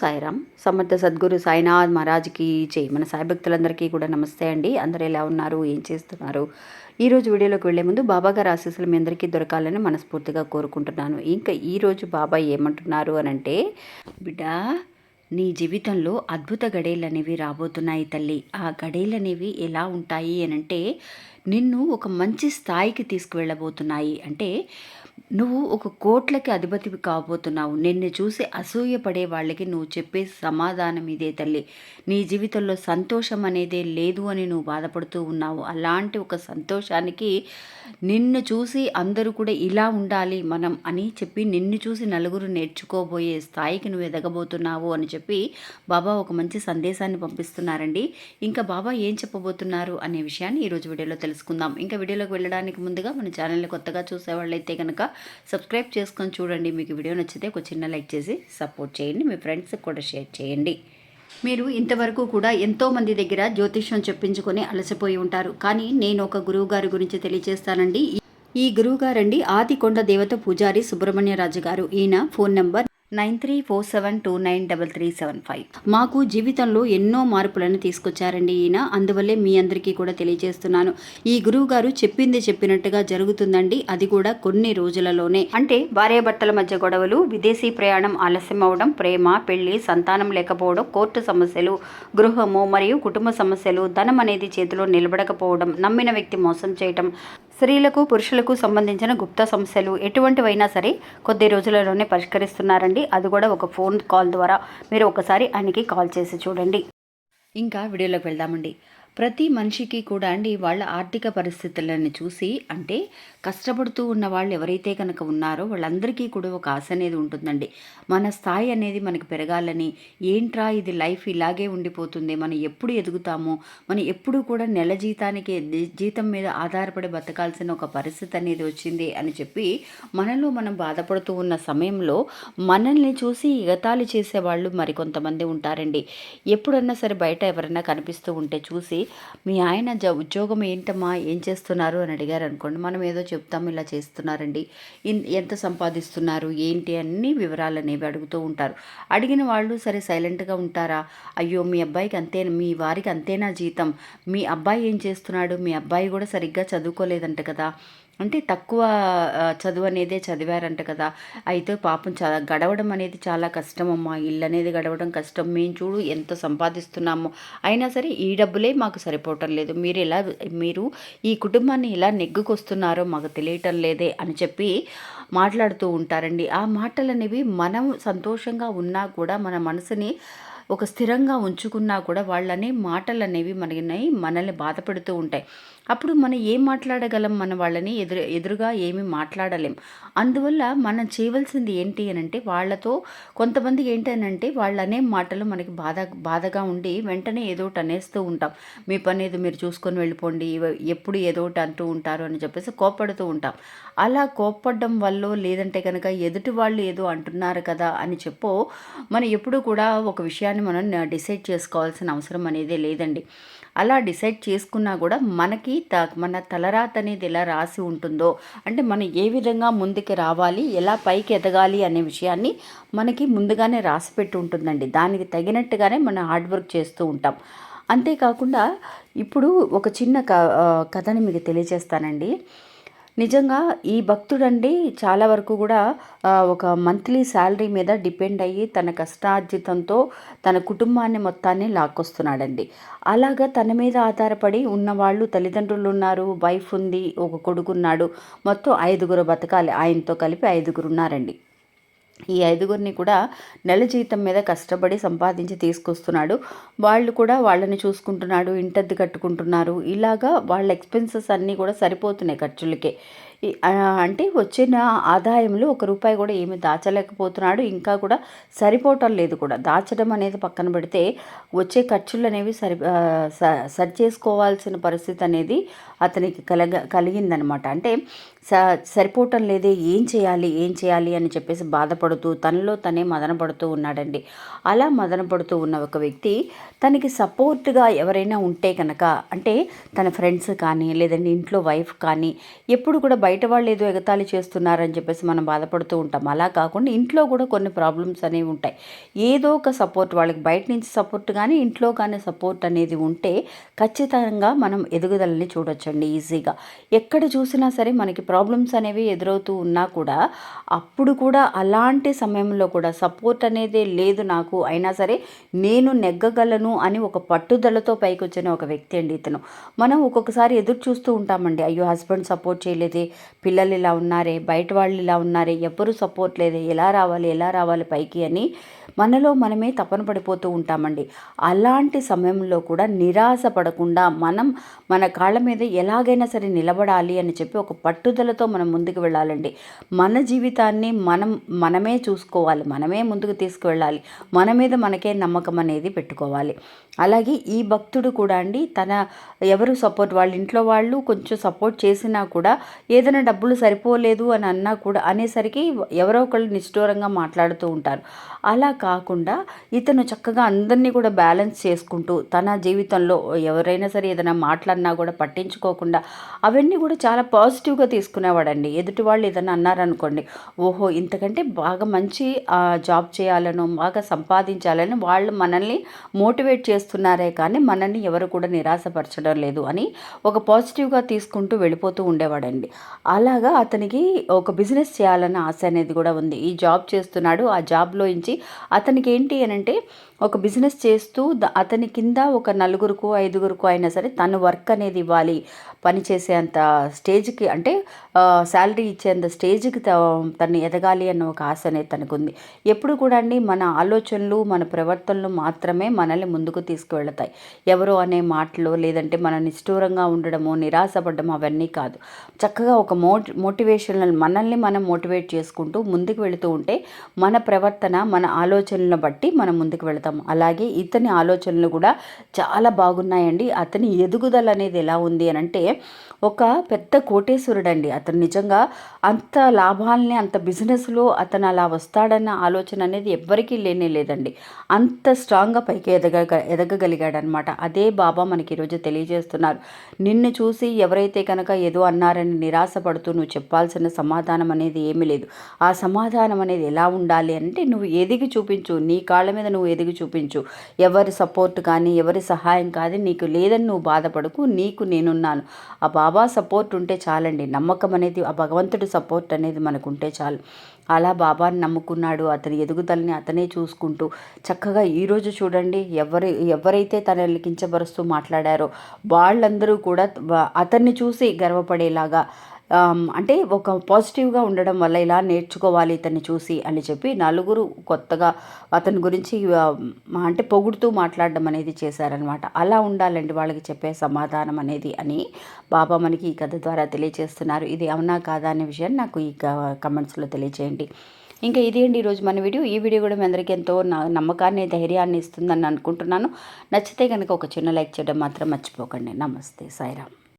సాయిరామ్. సమర్థ సద్గురు సాయినాథ్ మహారాజ్కి జై. మన సాయి భక్తులందరికీ కూడా నమస్తే అండి. అందరూ ఎలా ఉన్నారు, ఏం చేస్తున్నారు? ఈరోజు వీడియోలోకి వెళ్లే ముందు బాబా గారి ఆశీస్సులు మీ అందరికీ దొరకాలని మనస్ఫూర్తిగా కోరుకుంటున్నాను. ఇంకా ఈరోజు బాబా ఏమంటున్నారు అనంటే, బిడ్డ, నీ జీవితంలో అద్భుత గడియలు అనేవి రాబోతున్నాయి తల్లి. ఆ గడియలు అనేవి ఎలా ఉంటాయి అనంటే, నిన్ను ఒక మంచి స్థాయికి తీసుకువెళ్ళబోతున్నాయి. అంటే నువ్వు ఒక కోట్లకి అధిపతివి కాబోతున్నావు. నిన్ను చూసి అసూయపడే వాళ్ళకి నువ్వు చెప్పే సమాధానం ఇదే తల్లి. నీ జీవితంలో సంతోషం అనేదే లేదు అని నువ్వు బాధపడుతూ ఉన్నావు. అలాంటి ఒక సంతోషానికి నిన్ను చూసి అందరూ కూడా ఇలా ఉండాలి మనం అని చెప్పి నిన్ను చూసి నలుగురు నేర్చుకోబోయే స్థాయికి నువ్వు ఎదగబోతున్నావు అని చెప్పి బాబా ఒక మంచి సందేశాన్ని పంపిస్తున్నారండి. ఇంకా బాబా ఏం చెప్పబోతున్నారు అనే విషయాన్ని ఈరోజు వీడియోలో తెలుసుకుందాం. ఇంకా వీడియోలోకి వెళ్ళడానికి ముందుగా మన ఛానల్ని కొత్తగా చూసేవాళ్ళైతే కనుక సబ్స్క్రైబ్ చేసుకొని చూడండి. మీకు వీడియో నచ్చితే ఒక చిన్న లైక్ చేసి సపోర్ట్ చేయండి. మీ ఫ్రెండ్స్కి కూడా షేర్ చేయండి. మీరు ఇంతవరకు కూడా ఎంతోమంది దగ్గర జ్యోతిష్యం చెప్పించుకొని అలసిపోయి ఉంటారు. కానీ నేను ఒక గురువు గారి గురించి తెలియజేస్తానండి. ఈ గురువు గారండి ఆదికొండ దేవత పూజారి సుబ్రహ్మణ్యరాజు గారు. ఈయన ఫోన్ నెంబర్ 9347293375. మాకు జీవితంలో ఎన్నో మార్పులను తీసుకొచ్చారండి ఈయన. అందువల్లే మీ అందరికీ కూడా తెలియజేస్తున్నాను. ఈ గురువు గారు చెప్పింది చెప్పినట్టుగా జరుగుతుందండి. అది కూడా కొన్ని రోజులలోనే. అంటే భార్యాభర్తల మధ్య గొడవలు, విదేశీ ప్రయాణం ఆలస్యం అవడం, ప్రేమ, పెళ్లి, సంతానం లేకపోవడం, కోర్టు సమస్యలు, గృహము మరియు కుటుంబ సమస్యలు, ధనం అనేది చేతిలో నిలబడకపోవడం, నమ్మిన వ్యక్తి మోసం చేయటం, స్త్రీలకు పురుషులకు సంబంధించిన గుప్త సమస్యలు ఎటువంటివైనా సరే కొద్ది రోజులలోనే పరిష్కరిస్తున్నారండి. అది కూడా ఒక ఫోన్ కాల్ ద్వారా. మీరు ఒకసారి ఆయనకి కాల్ చేసి చూడండి. ఇంకా వీడియోలోకి వెళ్దామండి. ప్రతి మనిషికి కూడా అండి వాళ్ళ ఆర్థిక పరిస్థితులను చూసి, అంటే కష్టపడుతూ ఉన్న వాళ్ళు ఎవరైతే కనుక ఉన్నారో వాళ్ళందరికీ కూడా ఒక ఆశ అనేది ఉంటుందండి. మన స్థాయి అనేది మనకి పెరగాలని, ఏంట్రా ఇది లైఫ్ ఇలాగే ఉండిపోతుంది, మనం ఎప్పుడు ఎదుగుతాము, మనం ఎప్పుడు కూడా నెల జీతానికి జీతం మీద ఆధారపడి బతకాల్సిన ఒక పరిస్థితి అనేది వచ్చింది అని చెప్పి మనలో మనం బాధపడుతూ ఉన్న సమయంలో మనల్ని చూసి ఎగతాళి చేసేవాళ్ళు మరికొంతమంది ఉంటారండి. ఎప్పుడన్నా సరే బయట ఎవరైనా కనిపిస్తూ ఉంటే చూసి, మీ ఆయన ఉద్యోగం ఏంటమ్మా, ఏం చేస్తున్నారు అని అడిగారు అనుకోండి, మనం ఏదో చెప్తాము, ఇలా చేస్తున్నారండి, ఎంత సంపాదిస్తున్నారు, ఏంటి అన్ని వివరాలు అనేవి అడుగుతూ ఉంటారు. అడిగిన వాళ్ళు సరే సైలెంట్గా ఉంటారా? అయ్యో మీ అబ్బాయికి అంతే, మీ వారికి అంతేనా జీతం, మీ అబ్బాయి ఏం చేస్తున్నాడు, మీ అబ్బాయి కూడా సరిగ్గా చదువుకోలేదంట కదా, అంటే తక్కువ చదువు అనేదే చదివారంట కదా, అయితే పాపం గడవడం అనేది చాలా కష్టమమ్మా, ఇల్లు అనేది గడవడం కష్టం, మేము చూడు ఎంత సంపాదిస్తున్నాము, అయినా సరే ఈ డబ్బులే మాకు సరిపోవటం లేదు, మీరు ఈ కుటుంబాన్ని ఎలా నెగ్గుకొస్తున్నారో మాకు తెలియటం లేదే అని చెప్పి మాట్లాడుతూ ఉంటారండి. ఆ మాటలు అనేవి మనం సంతోషంగా ఉన్నా కూడా మన మనసుని ఒక స్థిరంగా ఉంచుకున్నా కూడా వాళ్ళనే మాటలు అనేవి మనల్ని బాధ పెడుతూ ఉంటాయి. అప్పుడు మనం ఏం మాట్లాడగలం, మన వాళ్ళని ఎదురుగా ఏమీ మాట్లాడలేం. అందువల్ల మనం చేయవలసింది ఏంటి అని అంటే, వాళ్ళతో కొంతమంది ఏంటనంటే వాళ్ళనే మాటలు మనకి బాధగా ఉండి వెంటనే ఏదో ఒకటి అనేస్తూ ఉంటాం. మీ పని ఏదో మీరు చూసుకొని వెళ్ళిపోండి, ఎప్పుడు ఏదో ఒకటి అంటూ ఉంటారు అని చెప్పేసి కోప్పడుతూ ఉంటాం. అలా కోప్పడడం వల్ల లేదంటే కనుక ఎదుటి వాళ్ళు ఏదో అంటున్నారు కదా అని మనం ఎప్పుడు కూడా ఒక విషయాన్ని మనం డిసైడ్ చేసుకోవాల్సిన అవసరం అనేదే లేదండి. అలా డిసైడ్ చేసుకున్నా కూడా మనకి మన తలరాత అనేది ఎలా రాసి ఉంటుందో, అంటే మనం ఏ విధంగా ముందుకు రావాలి, ఎలా పైకి ఎదగాలి అనే విషయాన్ని మనకి ముందుగానే రాసిపెట్టి ఉంటుందండి. దానికి తగినట్టుగానే మనం హార్డ్ వర్క్ చేస్తూ ఉంటాం. అంతేకాకుండా ఇప్పుడు ఒక చిన్న కథని మీకు తెలియజేస్తానండి. నిజంగా ఈ భక్తుడండి చాలా వరకు కూడా ఒక మంత్లీ శాలరీ మీద డిపెండ్ అయ్యి తన కష్టార్జితంతో తన కుటుంబాన్ని మొత్తాన్ని లాక్కొస్తున్నాడండి. అలాగా తన మీద ఆధారపడి ఉన్నవాళ్ళు తల్లిదండ్రులు ఉన్నారు, వైఫ్ ఉంది, ఒక కొడుకున్నాడు, మొత్తం 5 బతకాలి. ఆయనతో కలిపి 5 ఉన్నారండి. ఈ 5 కూడా నెల జీతం మీద కష్టపడి సంపాదించి తీసుకొస్తున్నాడు. వాళ్ళు కూడా వాళ్ళని చూసుకుంటున్నాడు, ఇంటద్ది కట్టుకుంటున్నారు. ఇలాగా వాళ్ళ ఎక్స్పెన్సెస్ అన్నీ కూడా సరిపోతున్నాయి ఖర్చులకే. అంటే వచ్చిన ఆదాయంలో ₹1 కూడా ఏమి దాచలేకపోతున్నాడు. ఇంకా కూడా సరిపోవటం లేదు కూడా. దాచడం అనేది పక్కన పెడితే వచ్చే ఖర్చులు అనేవి సరి చేసుకోవాల్సిన పరిస్థితి అనేది అతనికి కలిగిందనమాట. అంటే సరిపోవటం లేదే, ఏం చేయాలి అని చెప్పేసి బాధపడుతూ తనలో తనే మదన పడుతూ ఉన్నాడండి. అలా మదన పడుతూ ఉన్న ఒక వ్యక్తి తనకి సపోర్ట్గా ఎవరైనా ఉంటే కనుక, అంటే తన ఫ్రెండ్స్ కానీ లేదంటే ఇంట్లో వైఫ్ కానీ, ఎప్పుడు కూడా బయట వాళ్ళు ఏదో ఎగతాళి చేస్తున్నారని చెప్పేసి మనం బాధపడుతూ ఉంటాం. అలా కాకుండా ఇంట్లో కూడా కొన్ని ప్రాబ్లమ్స్ అనేవి ఉంటాయి. ఏదో ఒక సపోర్ట్, వాళ్ళకి బయట నుంచి సపోర్ట్ కానీ ఇంట్లో కానీ సపోర్ట్ అనేది ఉంటే ఖచ్చితంగా మనం ఎదుగుదలని చూడొచ్చండి ఈజీగా. ఎక్కడ చూసినా సరే మనకి ప్రాబ్లమ్స్ అనేవి ఎదురవుతూ ఉన్నా కూడా, అప్పుడు కూడా అలాంటి సమయంలో కూడా సపోర్ట్ అనేదే లేదు నాకు, అయినా సరే నేను నెగ్గగలను అని ఒక పట్టుదలతో పైకి వచ్చిన ఒక వ్యక్తి అండి ఇతను. మనం ఒక్కొక్కసారి ఎదురు చూస్తూ ఉంటామండి, అయ్యో హస్బెండ్ సపోర్ట్ చేయలేదే, పిల్లలు ఇలా ఉన్నారే, బయట వాళ్ళు ఇలా ఉన్నారే, ఎవ్వరూ సపోర్ట్ లేదే, ఎలా రావాలి పైకి అని మనలో మనమే తపన పడిపోతూ ఉంటామండి. అలాంటి సమయంలో కూడా నిరాశ పడకుండా మనం మన కాళ్ళ మీద ఎలాగైనా సరే నిలబడాలి అని చెప్పి ఒక పట్టుదలతో మనం ముందుకు వెళ్ళాలండి. మన జీవితాన్ని మనమే చూసుకోవాలి, మనమే ముందుకు తీసుకువెళ్ళాలి, మన మీద మనకే నమ్మకం అనేది పెట్టుకోవాలి. అలాగే ఈ భక్తుడు కూడా అండి, తన ఎవరు సపోర్ట్, వాళ్ళ ఇంట్లో వాళ్ళు కొంచెం సపోర్ట్ చేసినా కూడా, ఏదైనా డబ్బులు సరిపోలేదు అని అన్నా కూడా అనేసరికి ఎవరో ఒకళ్ళు నిష్ఠూరంగా మాట్లాడుతూ ఉంటారు. అలా కాకుండా ఇతను చక్కగా అందరినీ కూడా బ్యాలెన్స్ చేసుకుంటూ తన జీవితంలో ఎవరైనా సరే ఏదైనా మాట్లాడినా కూడా పట్టించుకోకుండా అవన్నీ కూడా చాలా పాజిటివ్గా తీసుకునేవాడండి. ఎదుటి వాళ్ళు ఏదైనా అన్నారనుకోండి, ఓహో ఇంతకంటే బాగా మంచి జాబ్ చేయాలను, బాగా సంపాదించాలని వాళ్ళు మనల్ని మోటివేట్ చేస్తున్నారే కానీ మనల్ని ఎవరు కూడా నిరాశపరచడం లేదు అని ఒక పాజిటివ్గా తీసుకుంటూ వెళ్ళిపోతూ ఉండేవాడండి. అలాగా అతనికి ఒక బిజినెస్ చేయాలన్న ఆశ అనేది కూడా ఉంది. ఈ జాబ్ చేస్తున్నాడు, ఆ జాబ్లో నుంచి అతనికి ఏంటి అని అంటే ఒక బిజినెస్ చేస్తూ అతని కింద ఒక 4 5 అయినా సరే తను వర్క్ అనేది ఇవ్వాలి, పని చేసేంత స్టేజ్కి, అంటే శాలరీ ఇచ్చేంత స్టేజ్కి తను ఎదగాలి అన్న ఒక ఆశ అనేది తనకుంది. ఎప్పుడు కూడా అండి మన ఆలోచనలు మన ప్రవర్తనలు మాత్రమే మనల్ని ముందుకు తీసుకువెళతాయి. ఎవరో అనే మాటలు లేదంటే మన నిష్ఠూరంగా ఉండడము, నిరాశపడడం అవన్నీ కాదు. చక్కగా ఒక మోటివేషనల్ మనల్ని మనం మోటివేట్ చేసుకుంటూ ముందుకు వెళుతూ ఉంటే మన ప్రవర్తన మన ఆలోచనలను బట్టి మనం ముందుకు వెళతాం. అలాగే ఇతని ఆలోచనలు కూడా చాలా బాగున్నాయండి. అతని ఎదుగుదల అనేది ఎలా ఉంది అని అంటే, ఒక పెద్ద కోటేశ్వరుడు అండి అతను. నిజంగా అంత లాభాలని, అంత బిజినెస్లో అతను అలా వస్తాడన్న ఆలోచన అనేది ఎవ్వరికీ లేదండి. అంత స్ట్రాంగ్గా పైకి ఎదగగలిగాడనమాట. అదే బాబా మనకి ఈరోజు తెలియజేస్తున్నారు. నిన్ను చూసి ఎవరైతే కనుక ఏదో అన్నారని నిరాశపడుతూ నువ్వు చెప్పాల్సిన సమాధానం అనేది ఏమీ లేదు. ఆ సమాధానం అనేది ఎలా ఉండాలి అంటే, నువ్వు ఎదిగి చూపించు, నీ కాళ్ళ మీద నువ్వు ఎదిగి చూపించు. ఎవరి సపోర్ట్ కానీ ఎవరి సహాయం కానీ నీకు లేదని నువ్వు బాధపడకు, నీకు నేనున్నాను. ఆ బాబా సపోర్ట్ ఉంటే చాలండి. నమ్మకం అనేది, ఆ భగవంతుడి సపోర్ట్ అనేది మనకు ఉంటే చాలు. అలా బాబాని నమ్ముకున్నాడు. అతని ఎదుగుదలని అతనే చూసుకుంటూ చక్కగా ఈరోజు చూడండి, ఎవరైతే తనని కించపరుస్తూ మాట్లాడారో వాళ్ళందరూ కూడా అతన్ని చూసి గర్వపడేలాగా, అంటే ఒక పాజిటివ్గా ఉండడం వల్ల ఇలా నేర్చుకోవాలి ఇతన్ని చూసి అని చెప్పి నలుగురు కొత్తగా అతని గురించి అంటే పొగుడుతూ మాట్లాడడం అనేది చేశారనమాట. అలా ఉండాలండి వాళ్ళకి చెప్పే సమాధానం అనేది అని బాబా మనకి ఈ కథ ద్వారా తెలియజేస్తున్నారు. ఇది అవునా కాదా అనే విషయాన్ని నాకు ఈ కమెంట్స్లో తెలియజేయండి. ఇంకా ఇది అండి ఈరోజు మన వీడియో. ఈ వీడియో కూడా మీ అందరికీ ఎంతో నమ్మకాన్ని, ధైర్యాన్ని ఇస్తుందని అనుకుంటున్నాను. నచ్చితే కనుక ఒక చిన్న లైక్ చేయడం మాత్రం మర్చిపోకండి. నమస్తే, సాయిరామ్.